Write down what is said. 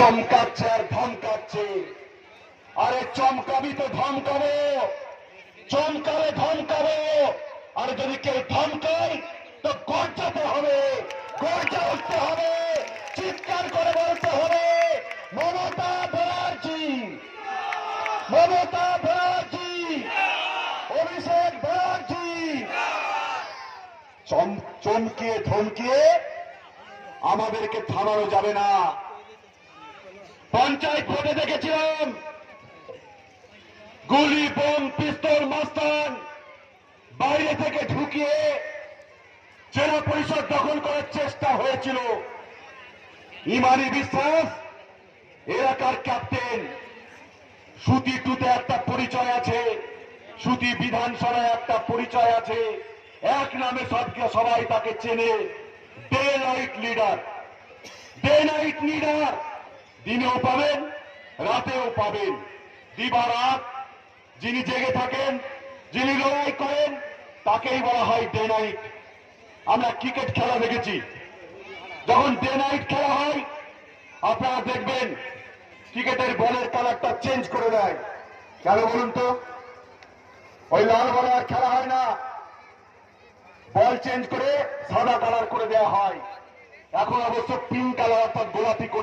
চমকাচ্ছে আর ধমকাচ্ছে। আরে চমকাবি তো ধমকাবো, চমকালে ধমকাবো। আর যদি কেউ ধমকায় তো গর্জাতে হবে, গর্জা উঠতে হবে, চিৎকার করে বলতে হবে মমতা ব্যানার্জি, মমতা ব্যানার্জি, অভিষেক ব্যানার্জি। চমকিয়ে ধমকিয়ে আমাদেরকে থামানো যাবে না। পঞ্চায়েত ভোটে দেখেছিলাম গুলি, বোম, পিস্তল, মাস্তান বাইরে থেকে ঢুকিয়ে জেলা পরিষদ দখল করার চেষ্টা হয়েছিল। ইমানি বিশ্বাস এলাকার ক্যাপ্টেন, সুতি টুতে একটা পরিচয় আছে, সুতি বিধানসভায় একটা পরিচয় আছে, এক নামে সবাই তাকে চেনে, day night leader. Day night leader, দিনেও পাবেন রাতেও পাবেন, দিবারাত যিনি জেগে থাকেন, যিনি লড়াই করেন তাকেই বলা হয় ডে নাইট। আমরা ক্রিকেট খেলা দেখেছি, যখন ডে নাইট খেলা হয় আপনারা দেখবেন ক্রিকেটের বলের কালারটা চেঞ্জ করে দেয়। কেন বলুন তো? ওই লাল বলে আর খেলা হয় না, বল চেঞ্জ করে সাদা কালার করে দেওয়া হয়। এখন অবশ্য পিঙ্ক কালার অর্থাৎ গোলাপি করে